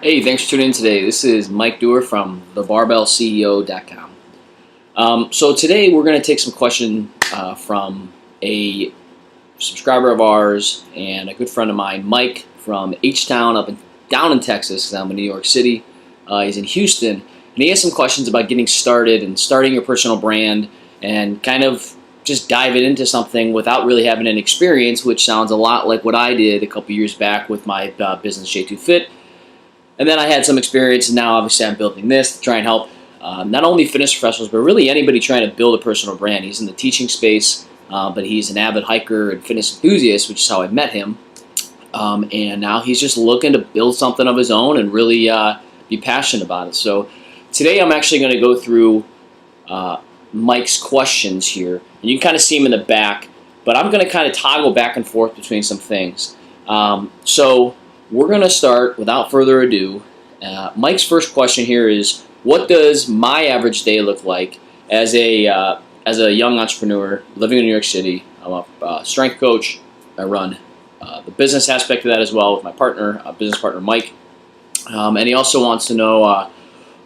Hey, thanks for tuning in today. This is Mike Dewar from thebarbellceo.com. So today we're going to take some question from a subscriber of ours and a good friend of mine, Mike from H-Town down in Texas, because I'm in New York City. He's in Houston, and he has some questions about getting started and starting your personal brand and kind of just diving into something without really having an experience, which sounds a lot like what I did a couple years back with my business J2 Fit. And then I had some experience, and now obviously I'm building this to try and help not only fitness professionals, but really anybody trying to build a personal brand. He's in the teaching space, but he's an avid hiker and fitness enthusiast, which is how I met him. And now he's just looking to build something of his own and really be passionate about it. So today I'm actually going to go through Mike's questions here. And you can kind of see him in the back, but I'm going to kind of toggle back and forth between some things. So we're going to start without further ado. Mike's first question here is, what does my average day look like as a young entrepreneur living in New York City? I'm a strength coach. I run the business aspect of that as well with my partner, business partner Mike. And he also wants to know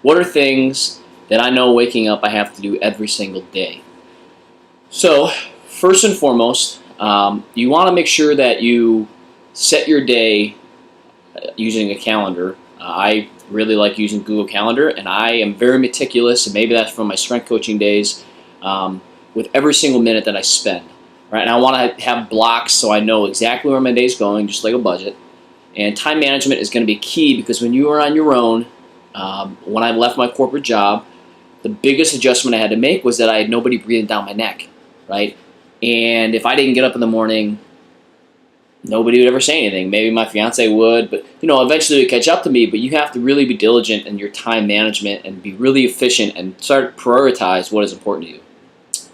what are things that I know waking up I have to do every single day. So first and foremost, you want to make sure that you set your day using a calendar. I really like using Google Calendar, and I am very meticulous, and maybe that's from my strength coaching days, with every single minute that I spend. Right? And I want to have blocks so I know exactly where my day is going, just like a budget. And time management is going to be key, because when you are on your own, when I left my corporate job, the biggest adjustment I had to make was that I had nobody breathing down my neck, right? And if I didn't get up in the morning, nobody would ever say anything. Maybe my fiance would, but eventually it would catch up to me. But you have to really be diligent in your time management and be really efficient and start to prioritize what is important to you.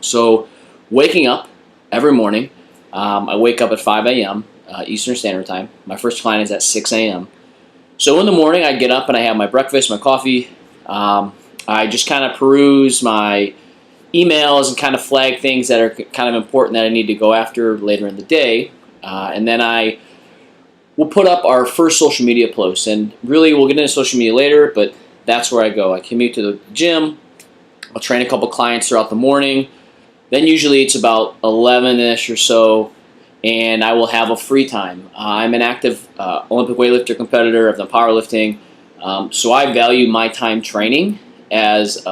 So waking up every morning, I wake up at 5 a.m. Eastern Standard Time. My first client is at 6 a.m. So in the morning, I get up and I have my breakfast, my coffee. I just kind of peruse my emails and kind of flag things that are kind of important that I need to go after later in the day. And then I will put up our first social media post. And really, we'll get into social media later, but that's where I go. I commute to the gym. I'll train a couple clients throughout the morning. Then usually it's about 11-ish or so, and I will have a free time. I'm an active Olympic weightlifter competitor. I've done powerlifting. So I value my time training as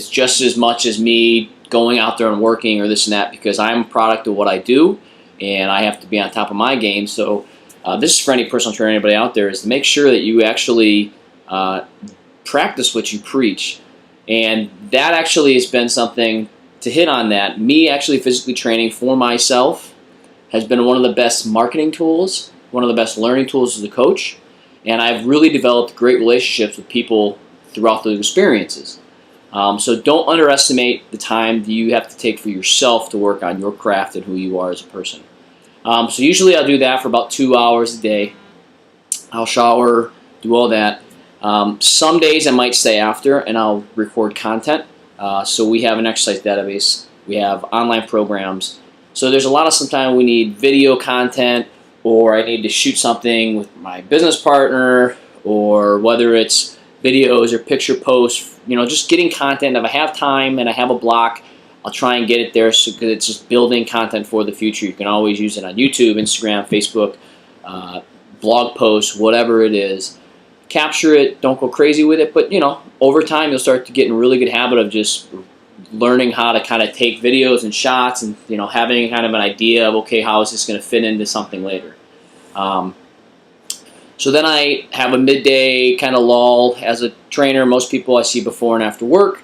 just as much as me going out there and working or this and that, because I'm a product of what I do, and I have to be on top of my game. So this is for any personal trainer, anybody out there, is to make sure that you actually practice what you preach. And that actually has been something to hit on that. Me actually physically training for myself has been one of the best marketing tools, one of the best learning tools as a coach. And I've really developed great relationships with people throughout those experiences. So don't underestimate the time that you have to take for yourself to work on your craft and who you are as a person. So usually I'll do that for about 2 hours a day. I'll shower, do all that. Some days I might stay after and I'll record content. So we have an exercise database. We have online programs. So there's a lot of sometimes we need video content, or I need to shoot something with my business partner, or whether it's videos or picture posts, just getting content. If I have time and I have a block, I'll try and get it there, so because it's just building content for the future. You can always use it on YouTube, Instagram, Facebook, blog posts, whatever it is. Capture it, don't go crazy with it, but over time you'll start to get in a really good habit of just learning how to kind of take videos and shots, and having kind of an idea of, okay, how is this going to fit into something later. So then I have a midday kind of lull. As a trainer, most people I see before and after work.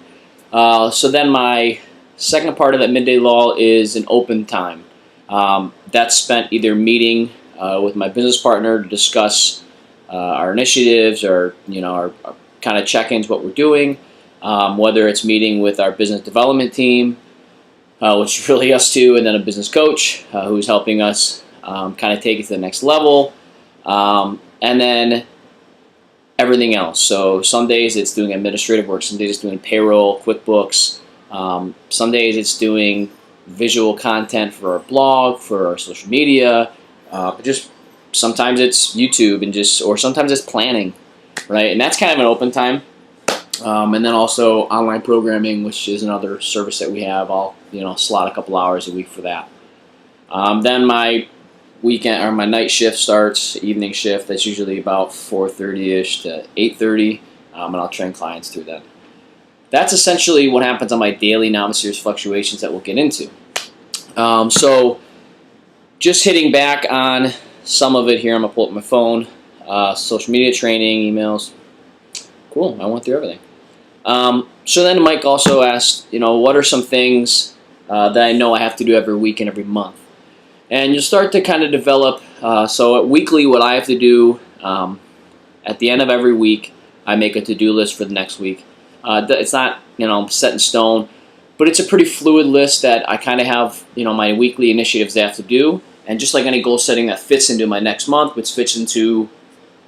So then my second part of that midday lull is an open time. That's spent either meeting with my business partner to discuss our initiatives, or our kind of check-ins, what we're doing. Whether it's meeting with our business development team, which is really us two, and then a business coach who's helping us kind of take it to the next level. And then everything else. So some days it's doing administrative work. Some days it's doing payroll, QuickBooks. Some days it's doing visual content for our blog, for our social media. Just sometimes it's YouTube, or sometimes it's planning. right? And that's kind of an open time. And then also online programming, which is another service that we have. I'll slot a couple hours a week for that. Then my weekend or my night shift starts, evening shift. That's usually about 4:30ish to 8:30, and I'll train clients through that. That's essentially what happens on my daily non-serious fluctuations that we'll get into. So just hitting back on some of it here. I'm gonna pull up my phone. Social media training, emails. Cool. I went through everything. So then Mike also asked, what are some things that I know I have to do every week and every month? And you'll start to kind of develop. So at weekly, what I have to do at the end of every week, I make a to-do list for the next week. It's not set in stone, but it's a pretty fluid list that I kind of have my weekly initiatives that I have to do. And just like any goal setting that fits into my next month, which fits into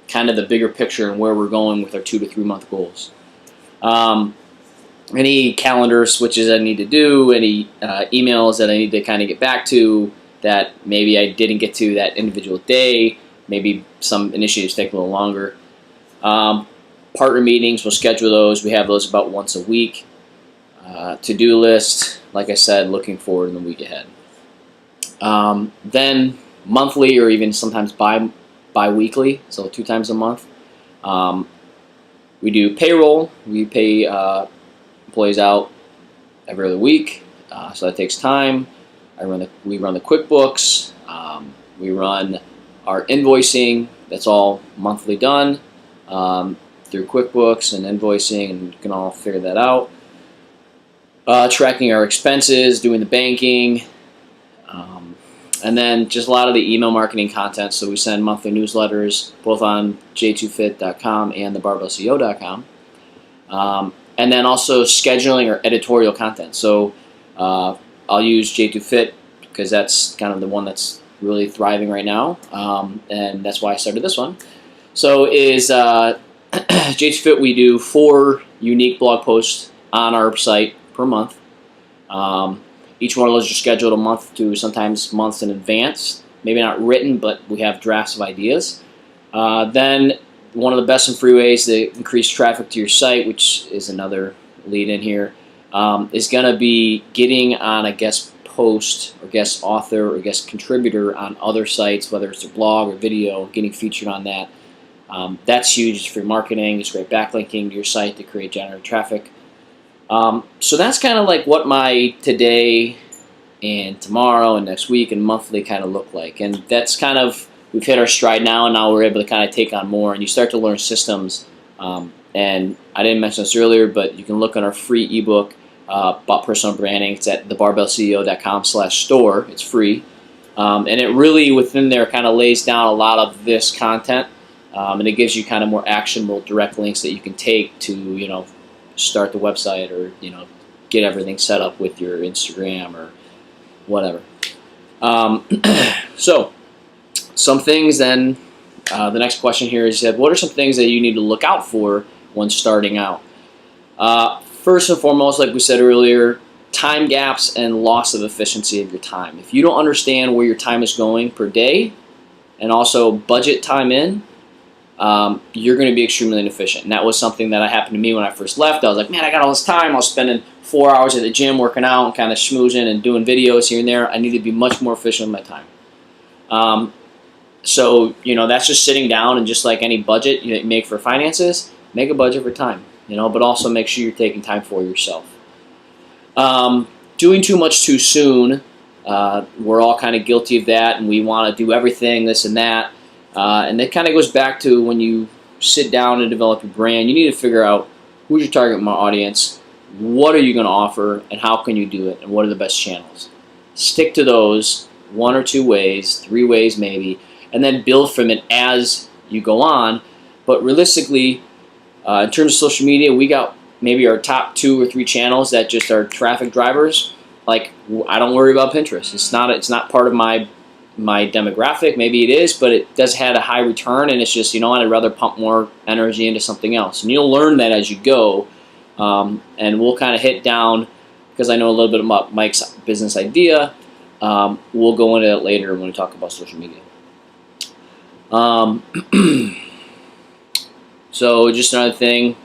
kind of the bigger picture and where we're going with our 2 to 3 month goals. Any calendar switches I need to do, any emails that I need to kind of get back to that maybe I didn't get to that individual day, maybe some initiatives take a little longer. Partner meetings, we'll schedule those. We have those about once a week. To-do list, like I said, looking forward in the week ahead. Then monthly or even sometimes bi-weekly, so 2 times a month. We do payroll. We pay employees out every other week, so that takes time. We run the QuickBooks. We run our invoicing. That's all monthly done through QuickBooks and invoicing, and you can all figure that out. Tracking our expenses, doing the banking, and then just a lot of the email marketing content. So we send monthly newsletters both on j2fit.com and the barbellceo.com. And then also scheduling or editorial content. So I'll use J2Fit because that's kind of the one that's really thriving right now, and that's why I started this one. So is J2Fit, we do 4 unique blog posts on our site per month. Each one of those are scheduled a month to sometimes months in advance. Maybe not written, but we have drafts of ideas. Then one of the best and free ways to increase traffic to your site, which is another lead in here, is going to be getting on a guest post or guest author or guest contributor on other sites, whether it's a blog or video, getting featured on that. That's huge. It's free marketing. It's great backlinking to your site to create generative traffic. So that's kind of like what my today and tomorrow and next week and monthly kind of look like. And that's kind of, we've hit our stride now, and now we're able to kind of take on more, and you start to learn systems. And I didn't mention this earlier, but you can look on our free ebook about personal branding. It's at thebarbellceo.com/store. It's free. And it really, within there, kind of lays down a lot of this content. And it gives you kind of more actionable direct links that you can take to, start the website or, get everything set up with your Instagram or whatever. So some things then, the next question here is, what are some things that you need to look out for when starting out? First and foremost, like we said earlier, time gaps and loss of efficiency of your time. If you don't understand where your time is going per day and also budget time in, you're going to be extremely inefficient. And that was something that happened to me when I first left. I was like, man, I got all this time. I was spending 4 hours at the gym working out and kind of schmoozing and doing videos here and there. I need to be much more efficient with my time. So, that's just sitting down and just like any budget you make for finances, make a budget for time, but also make sure you're taking time for yourself. Doing too much too soon, we're all kind of guilty of that, and we want to do everything, this and that. And that kind of goes back to when you sit down and develop your brand, you need to figure out who's your target audience, what are you going to offer, and how can you do it, and what are the best channels. Stick to those 1 or 2 ways, 3 ways maybe, and then build from it as you go on. But realistically, in terms of social media, we got maybe our top 2 or 3 channels that just are traffic drivers. Like, I don't worry about Pinterest. It's not part of my demographic. Maybe it is, but it does have a high return, and it's just, I'd rather pump more energy into something else. And you'll learn that as you go, and we'll kind of hit down, because I know a little bit about Mike's business idea. We'll go into that later when we talk about social media. So just another thing,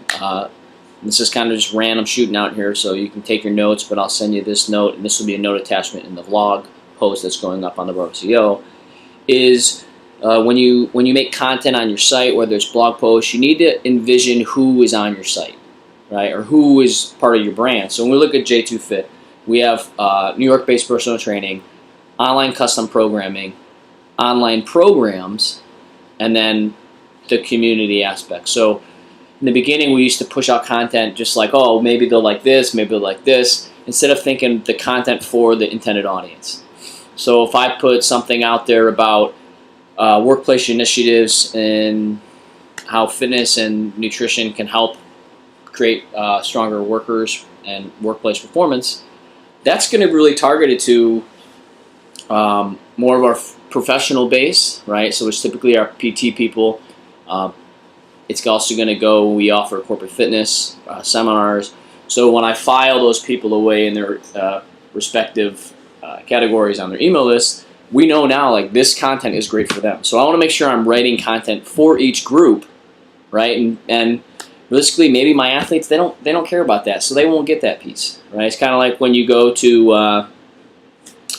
this is kind of just random shooting out here, so you can take your notes, but I'll send you this note, and this will be a note attachment in the vlog post that's going up on the Barbell CEO, is when you make content on your site, whether it's blog posts, you need to envision who is on your site, right, or who is part of your brand. So when we look at J2 Fit, we have New York-based personal training, online custom programming, online programs, and then the community aspect. So in the beginning, we used to push out content just like, oh, maybe they'll like this, maybe they'll like this, instead of thinking the content for the intended audience. So if I put something out there about workplace initiatives and how fitness and nutrition can help create stronger workers and workplace performance, that's going to really target it to more of our professional base, right? So it's typically our PT people. It's also going to go, we offer corporate fitness seminars. So when I file those people away in their respective categories on their email list, we know now like this content is great for them. So I want to make sure I'm writing content for each group, right? And realistically, maybe my athletes, they don't care about that, so they won't get that piece, right? It's kind of like when you go to I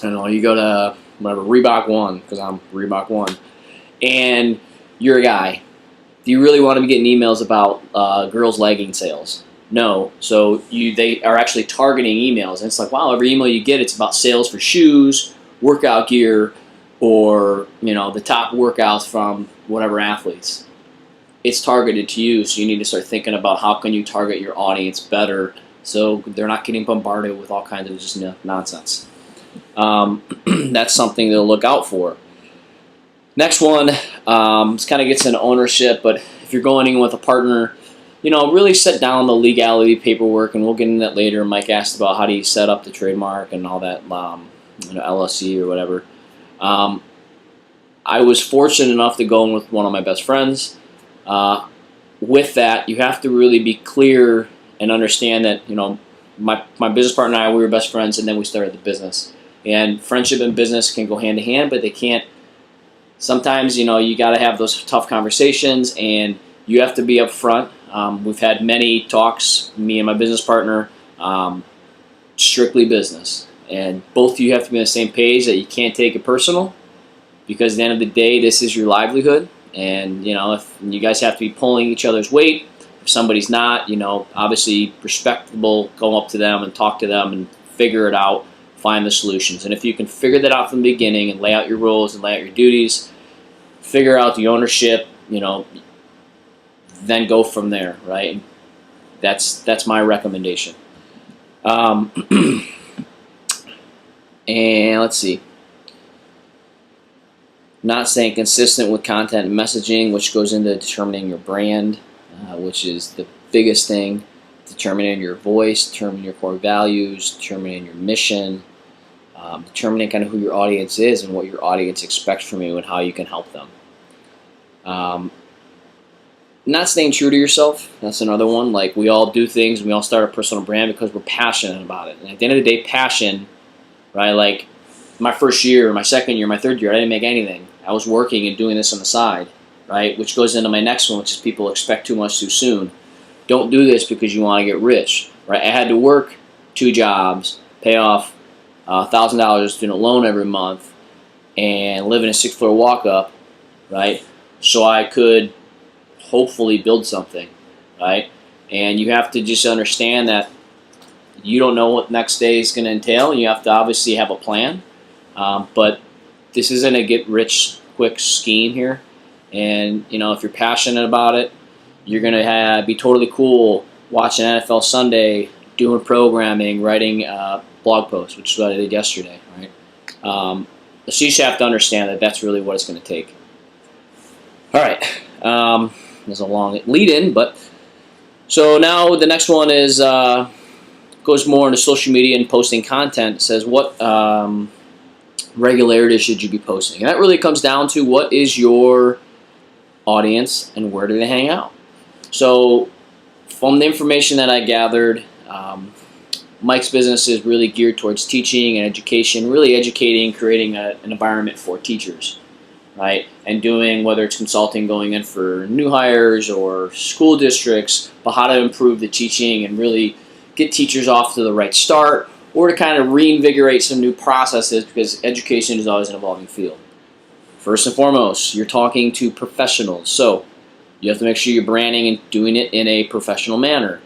don't know, you go to whatever, Reebok One, because I'm Reebok One, and you're a guy. Do you really want to be getting emails about girls' legging sales? No. So they are actually targeting emails, and it's like, wow, every email you get, it's about sales for shoes, workout gear, or the top workouts from whatever athletes. It's targeted to you, so you need to start thinking about how can you target your audience better so they're not getting bombarded with all kinds of just nonsense. That's something to look out for. Next one, this kind of gets into ownership, but if you're going in with a partner, really set down the legality paperwork, and we'll get into that later. Mike asked about how do you set up the trademark and all that, LLC or whatever. I was fortunate enough to go in with one of my best friends. With that, you have to really be clear and understand that, my business partner and I, we were best friends, and then we started the business. And friendship and business can go hand in hand, but they can't. Sometimes, you got to have those tough conversations, and you have to be upfront. We've had many talks, me and my business partner, strictly business. And both of you have to be on the same page that you can't take it personal, because at the end of the day, this is your livelihood. And, if you guys have to be pulling each other's weight, if somebody's not, obviously respectable, go up to them and talk to them and figure it out, find the solutions. And if you can figure that out from the beginning and lay out your roles and lay out your duties, figure out the ownership, then go from there, right? That's my recommendation. And let's see. Not staying consistent with content and messaging, which goes into determining your brand, which is the biggest thing. Determining your voice, determining your core values, determining your mission, determining kind of who your audience is and what your audience expects from you and how you can help them. Not staying true to yourself, that's another one. Like, we all do things, we all start a personal brand because we're passionate about it. And at the end of the day, passion, right? Like, my first year, my second year, my third year, I didn't make anything. I was working and doing this on the side, right? Which goes into my next one, which is people expect too much too soon. Don't do this because you want to get rich, right? I had to work 2 jobs, pay off $1,000 student loan every month, and live in a 6th-floor walk-up, right? So I could hopefully build something, right? And you have to just understand that you don't know what next day is going to entail. You have to obviously have a plan, but this isn't a get-rich-quick scheme here. And, if you're passionate about it, you're going to be totally cool watching NFL Sunday, doing programming, writing blog posts, which is what I did yesterday, right? So you just have to understand that that's really what it's going to take. All right. There's a long lead-in, but so now the next one is goes more into social media and posting content. It says what regularity should you be posting? And that really comes down to what is your audience and where do they hang out? So from the information that I gathered, Mike's business is really geared towards teaching and education, really educating, creating an environment for teachers. right? And doing, whether it's consulting going in for new hires or school districts, but how to improve the teaching and really get teachers off to the right start, or to kind of reinvigorate some new processes, because education is always an evolving field. First and foremost, you're talking to professionals, so you have to make sure you're branding and doing it in a professional manner.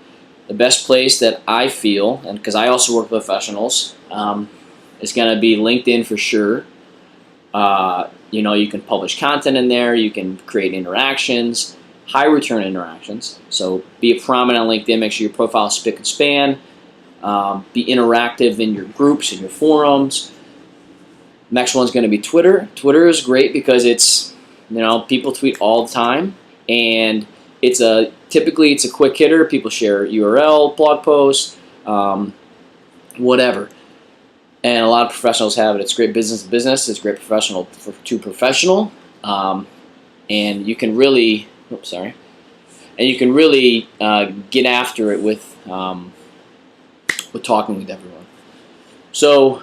The best place that I feel, and because I also work with professionals, is going to be LinkedIn for sure. You can publish content in there, you can create interactions, high return interactions. So be prominent on LinkedIn, make sure your profile is spick and span, be interactive in your groups and your forums. Next one's going to be Twitter. Twitter is great because it's, people tweet all the time, and typically it's a quick hitter. People share URL, blog posts, whatever. And a lot of professionals have it. It's great business to business. It's great professional to professional. And you can really, get after it with talking with everyone. So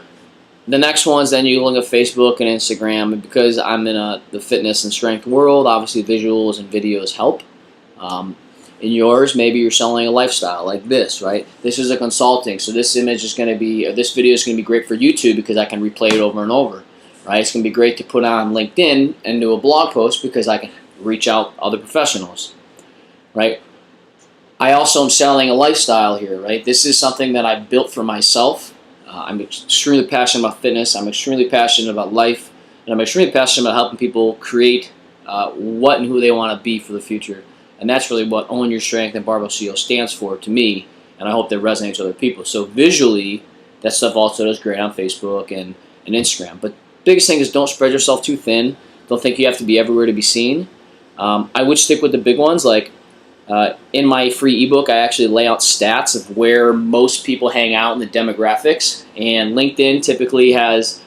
the next ones, then you look at Facebook and Instagram. And because I'm in the fitness and strength world, obviously visuals and videos help. In yours, maybe you're selling a lifestyle like this, right? This is a consulting, so this image is going to be, or this video is going to be great for YouTube because I can replay it over and over, right? It's going to be great to put on LinkedIn and do a blog post because I can reach out other professionals, right? I also am selling a lifestyle here, right? This is something that I built for myself. I'm extremely passionate about fitness. I'm extremely passionate about life, and I'm extremely passionate about helping people create what and who they want to be for the future. And that's really what Own Your Strength and Barbell CEO stands for to me, and I hope that resonates with other people. So visually, that stuff also does great on Facebook and Instagram. But biggest thing is don't spread yourself too thin. Don't think you have to be everywhere to be seen. I would stick with the big ones. Like in my free ebook, I actually lay out stats of where most people hang out in the demographics. And LinkedIn typically has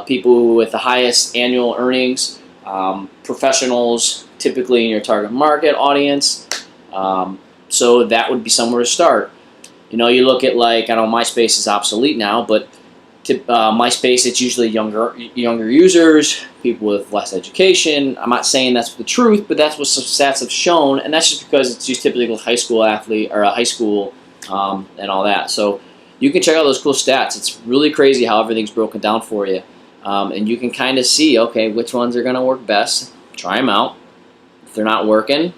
people with the highest annual earnings, professionals, typically in your target market audience. So that would be somewhere to start. You look at, like, I know MySpace is obsolete now, but MySpace, it's usually younger users, people with less education. I'm not saying that's the truth, but that's what some stats have shown, and that's just because it's used typically with high school athlete or a high school and all that. So you can check out those cool stats. It's really crazy how everything's broken down for you, and you can kind of see, okay, which ones are going to work best. Try them out. If they're not working,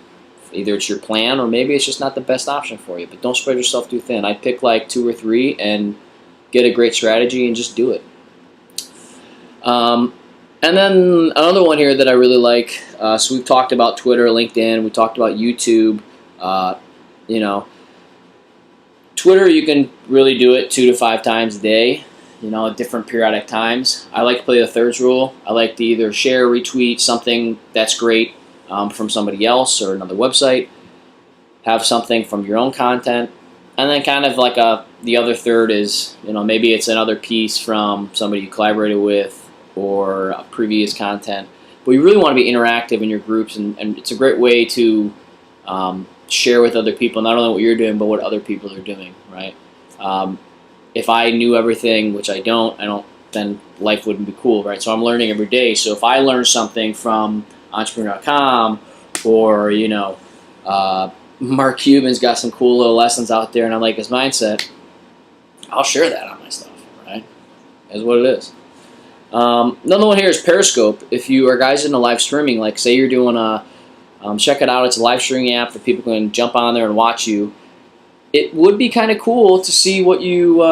either it's your plan or maybe it's just not the best option for you. But don't spread yourself too thin. I'd pick like 2 or 3 and get a great strategy and just do it. And then another one here that I really like. So we've talked about Twitter, LinkedIn. We talked about YouTube. Twitter, you can really do it 2 to 5 times a day. At different periodic times. I like to play the thirds rule. I like to either share, retweet something that's great from somebody else or another website, have something from your own content, and then kind of like the other third is, maybe it's another piece from somebody you collaborated with or previous content. But you really want to be interactive in your groups, and it's a great way to share with other people not only what you're doing, but what other people are doing, right? If I knew everything, which I don't, then life wouldn't be cool, right? So I'm learning every day. So if I learn something from Entrepreneur.com or, Mark Cuban's got some cool little lessons out there and I like his mindset, I'll share that on my stuff, right? That's what it is. Another one here is Periscope. If you are guys into live streaming, like say you're doing check it out, it's a live streaming app that people can jump on there and watch you. It would be kind of cool to see what you,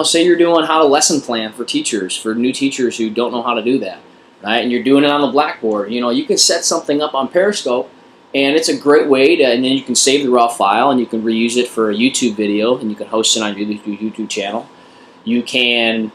say you're doing how to lesson plan for teachers, for new teachers who don't know how to do that, right? And you're doing it on the blackboard. You can set something up on Periscope, and it's a great way to, and then you can save the raw file, and you can reuse it for a YouTube video, and you can host it on your YouTube channel. You can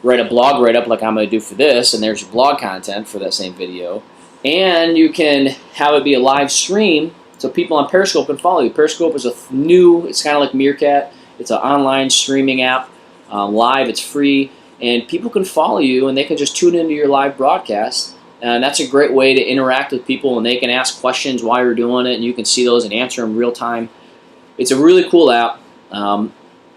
write a blog write-up like I'm going to do for this, and there's your blog content for that same video. And you can have it be a live stream, so people on Periscope can follow you. Periscope is it's kind of like Meerkat. It's an online streaming app, live, it's free, and people can follow you and they can just tune into your live broadcast. And that's a great way to interact with people, and they can ask questions while you're doing it, and you can see those and answer them real time. It's a really cool app.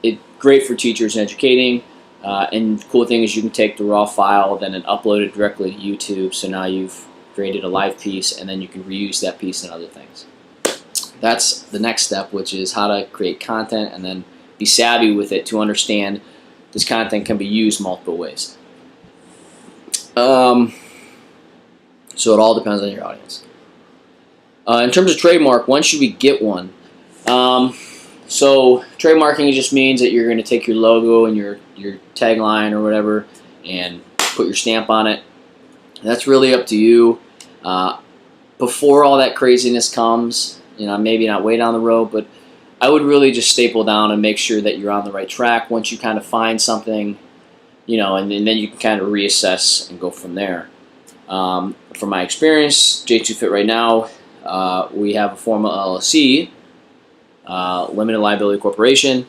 It's great for teachers and educating. And the cool thing is you can take the raw file then and upload it directly to YouTube. So now you've created a live piece, and then you can reuse that piece and other things. That's the next step, which is how to create content and then be savvy with it to understand this content can be used multiple ways. So it all depends on your audience. In terms of trademark, when should we get one? So trademarking just means that you're going to take your logo and your tagline or whatever and put your stamp on it. That's really up to you. Before all that craziness comes, maybe not way down the road, but I would really just staple down and make sure that you're on the right track. Once you kind of find something, and then you can kind of reassess and go from there. From my experience, J2 Fit right now, we have a formal LLC, Limited Liability Corporation.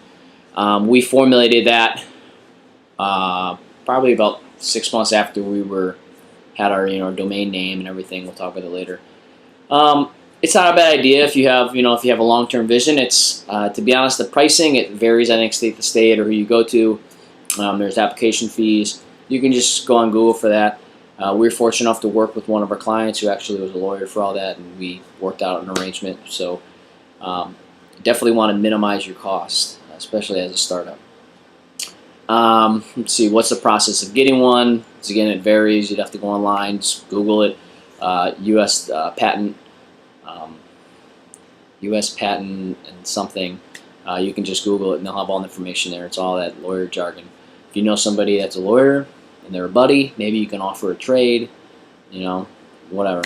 We formulated that probably about 6 months after we had our domain name and everything. We'll talk about it later. It's not a bad idea if you have a long-term vision. It's to be honest, the pricing, it varies, I think, state to state or who you go to. There's application fees. You can just go on Google for that. We were fortunate enough to work with one of our clients who actually was a lawyer for all that, and we worked out an arrangement. So definitely want to minimize your costs, especially as a startup. Let's see, what's the process of getting one? So again, it varies. You'd have to go online, just Google it. U.S. patent. U.S. patent and something. You can just Google it and they'll have all the information there. It's all that lawyer jargon. If you know somebody that's a lawyer and they're a buddy, maybe you can offer a trade, whatever.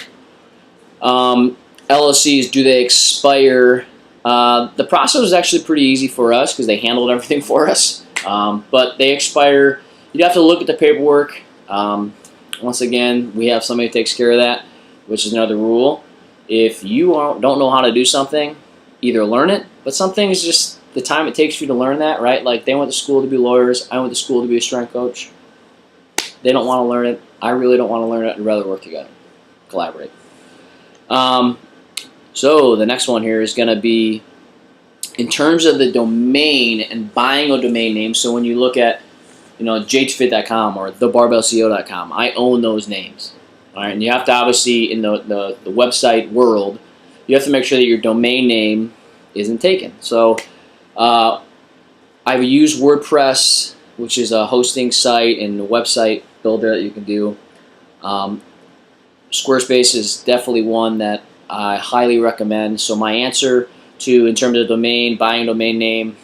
LLCs, do they expire? The process was actually pretty easy for us because they handled everything for us. But they expire. You'd have to look at the paperwork. Once again, we have somebody who takes care of that, which is another rule. If you don't know how to do something, either learn it, but some things just the time it takes for you to learn that, right? Like they went to school to be lawyers. I went to school to be a strength coach. They don't want to learn it. I really don't want to learn it. I'd rather work together, collaborate. So the next one here is going to be in terms of the domain and buying a domain name. So when you look at j2fit.com or thebarbellceo.com, I own those names. All right, and you have to obviously in the website world, you have to make sure that your domain name isn't taken. So I've used WordPress, which is a hosting site and a website builder that you can do. Squarespace is definitely one that I highly recommend. So my answer to, in terms of domain, buying a domain name,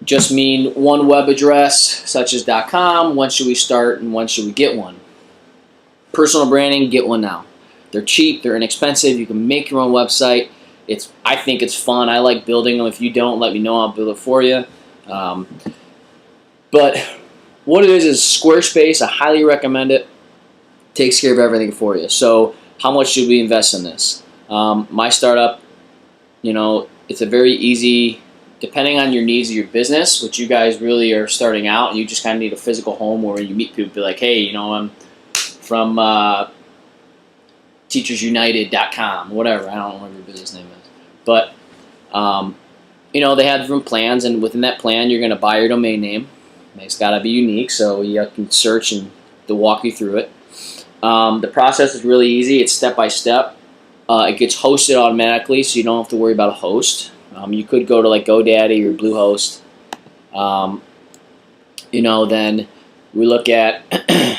just mean one web address, such as .com. When should we start and when should we get one? Personal branding, get one now. They're cheap, they're inexpensive, you can make your own website. I think it's fun. I like building them. If you don't, let me know, I'll build it for you. But what it is Squarespace, I highly recommend it. Takes care of everything for you. So how much should we invest in this? My startup, it's a very easy, depending on your needs of your business, which you guys really are starting out, and you just kind of need a physical home where you meet people, be like, hey, I'm from teachersunited.com, whatever. I don't know what your business name is. But, they have different plans, and within that plan, you're going to buy your domain name. It's got to be unique, so you can search and they'll walk you through it. The process is really easy. It's step by step. It gets hosted automatically, so you don't have to worry about a host. You could go to like GoDaddy or Bluehost. Then we look at,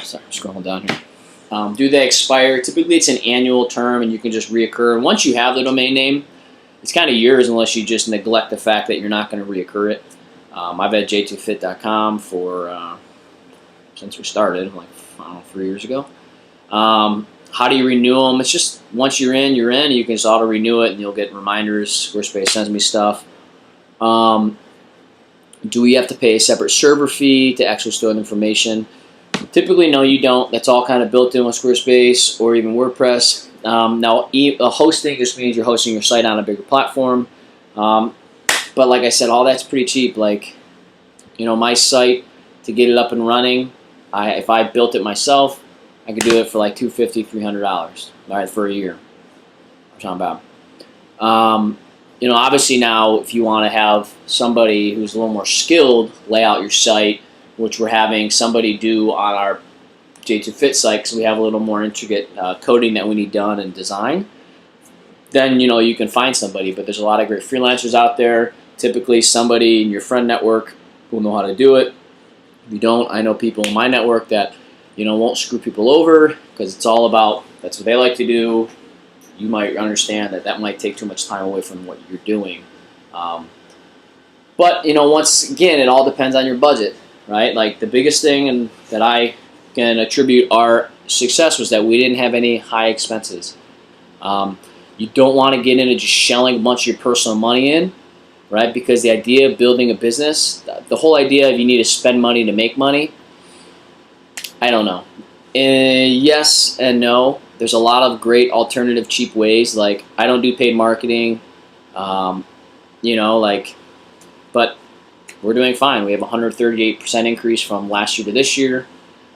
sorry, I'm scrolling down here. Do they expire? Typically, it's an annual term, and you can just reoccur. And once you have the domain name, it's kind of yours unless you just neglect the fact that you're not going to reoccur it. I've had j2fit.com for since we started, like 3 years ago. How do you renew them? It's just once you're in, you're in. You can just auto renew it, and you'll get reminders. Squarespace sends me stuff. Do we have to pay a separate server fee to actually store the information? Typically, no, you don't. That's all kind of built in with Squarespace or even WordPress. Now, hosting just means you're hosting your site on a bigger platform. But like I said, all that's pretty cheap. Like, my site, to get it up and running, if I built it myself, I could do it for like $250, $300, all right, for a year. I'm talking about. Obviously now if you want to have somebody who's a little more skilled lay out your site, which we're having somebody do on our J2 Fit site because we have a little more intricate coding that we need done and design, then you can find somebody. But there's a lot of great freelancers out there. Typically somebody in your friend network will know how to do it. If you don't, I know people in my network that won't screw people over because it's all about, that's what they like to do. You might understand that might take too much time away from what you're doing. But once again, it all depends on your budget, right? Like the biggest thing that I can attribute our success was that we didn't have any high expenses. You don't want to get into just shelling a bunch of your personal money in, right? Because the idea of building a business, the whole idea of you need to spend money to make money, I don't know. Yes and no. There's a lot of great alternative cheap ways. Like I don't do paid marketing, but we're doing fine. We have a 138% increase from last year to this year.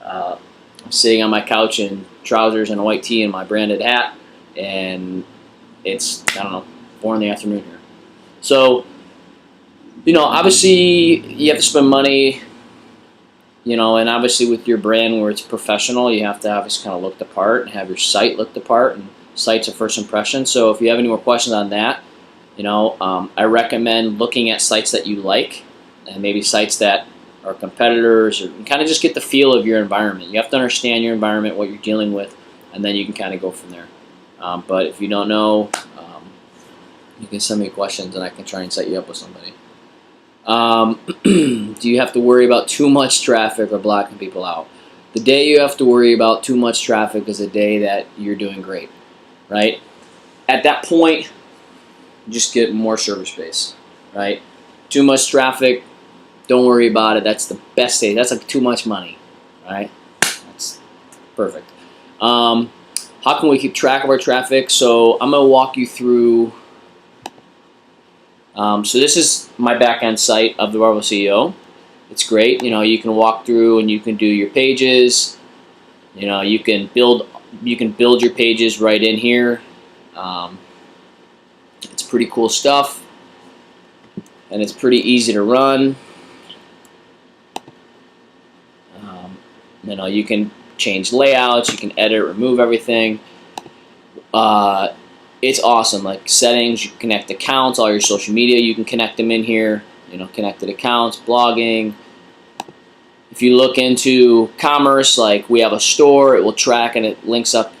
I'm sitting on my couch in trousers and a white tee and my branded hat, and it's, I don't know, 4 in the afternoon here. So, obviously you have to spend money, and obviously with your brand where it's professional, you have to obviously kind of look the part and have your site look the part, and site's a first impression. So if you have any more questions on that, I recommend looking at sites that you like and maybe sites that are competitors, or kind of just get the feel of your environment. You have to understand your environment, what you're dealing with, and then you can kind of go from there. But if you don't know, you can send me questions and I can try and set you up with somebody. Do you have to worry about too much traffic or blocking people out? The day you have to worry about too much traffic is the day that you're doing great, right? At that point, just get more server space, right? Too much traffic, don't worry about it. That's the best day. That's like too much money, right? That's perfect. How can we keep track of our traffic? So I'm going to walk you through. So this is my back-end site of the Barbell CEO. It's great. You can walk through and you can do your pages. You can build your pages right in here. It's pretty cool stuff, and it's pretty easy to run. You can change layouts. You can edit, remove everything. It's awesome. Like settings, you can connect accounts, all your social media, you can connect them in here. Connected accounts, blogging. If you look into commerce, like we have a store, it will track and it links up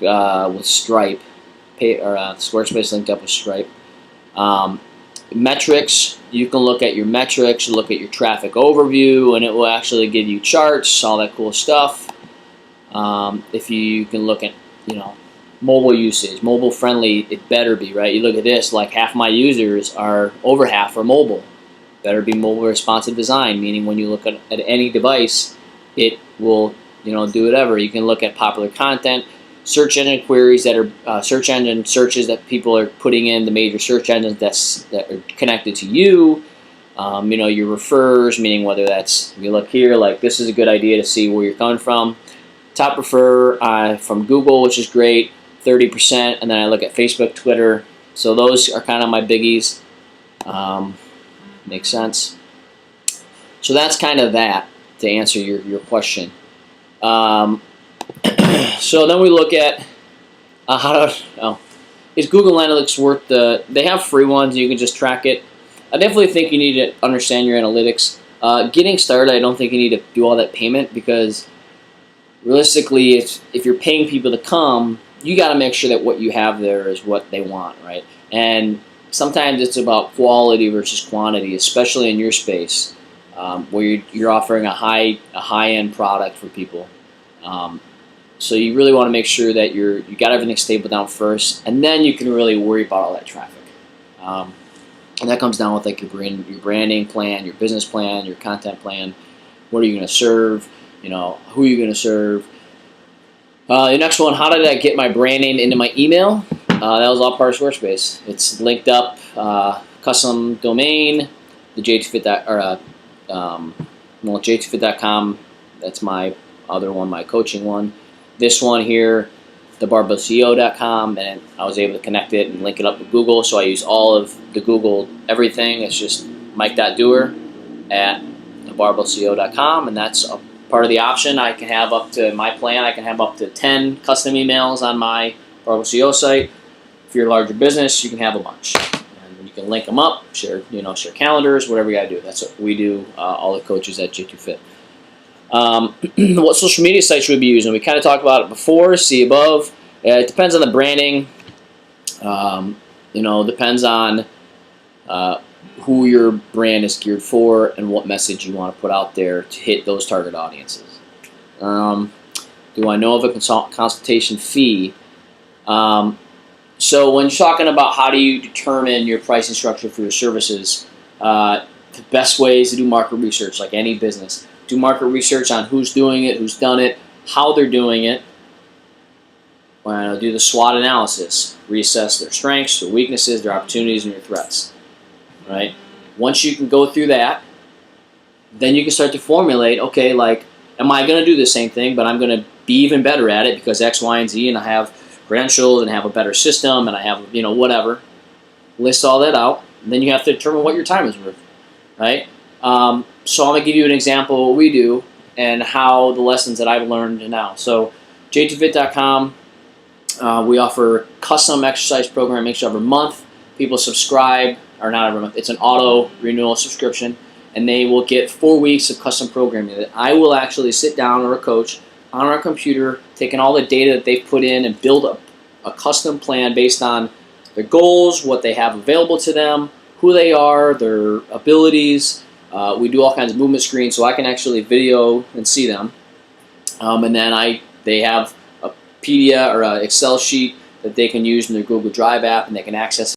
with Stripe, Squarespace linked up with Stripe. Metrics, you can look at your metrics, look at your traffic overview, and it will actually give you charts, all that cool stuff. If you can look at, mobile usage, mobile friendly, it better be, right? You look at this, like half my users are, over half are mobile. Better be mobile responsive design, meaning when you look at any device, it will, do whatever. You can look at popular content, search engine queries that are, search engine searches that people are putting in the major search engines that are connected to you. Your refers, meaning whether that's, you look here, like this is a good idea to see where you're coming from. Top refer from Google, which is great, 30%, and then I look at Facebook, Twitter. So those are kind of my biggies. Makes sense. So that's kind of that, to answer your question. So then we look at is Google Analytics worth they have free ones, you can just track it. I definitely think you need to understand your analytics. Getting started, I don't think you need to do all that payment, because realistically, if you're paying people to come, you got to make sure that what you have there is what they want, right? And sometimes it's about quality versus quantity, especially in your space, where you're offering a high-end product for people. So you really want to make sure that you got everything stable down first, and then you can really worry about all that traffic. And that comes down with like your branding plan, your business plan, your content plan. What are you going to serve? Who are you going to serve? The next one, how did I get my branding into my email? That was all part of Squarespace. It's linked up, custom domain, the j2fit.com. That's my other one, my coaching one. This one here, thebarbellceo.com, and I was able to connect it and link it up with Google. So I use all of the Google everything. It's just mike.doer at thebarbellceo.com, and that's a part of the option. I can have up to my plan. I can have up to 10 custom emails on my Barbell CEO site. If you're a larger business, you can have a bunch, and you can link them up, share calendars, whatever you gotta do. That's what we do. All the coaches at J2Fit. What social media sites should we be using? We kind of talked about it before. See above. It depends on the branding. Depends on who your brand is geared for and what message you want to put out there to hit those target audiences. Do I know of a consultation fee? So when you're talking about how do you determine your pricing structure for your services, the best way is to do market research, like any business. Do market research on who's doing it, who's done it, how they're doing it. Do the SWOT analysis. Reassess their strengths, their weaknesses, their opportunities, and their threats. Right? Once you can go through that, then you can start to formulate, okay, like, am I going to do the same thing, but I'm going to be even better at it because X, Y, and Z, and I have credentials and have a better system, and I have, whatever. List all that out. And then you have to determine what your time is worth. Right? So I'm going to give you an example of what we do and how the lessons that I've learned now. So j2fit.com, we offer custom exercise programming every month. People subscribe, or not every month, it's an auto renewal subscription, and they will get 4 weeks of custom programming that I will actually sit down, or a coach, on our computer, taking all the data that they've put in and build a custom plan based on their goals, what they have available to them, who they are, their abilities. We do all kinds of movement screens, so I can actually video and see them. And then they have a PDF or an Excel sheet that they can use in their Google Drive app, and they can access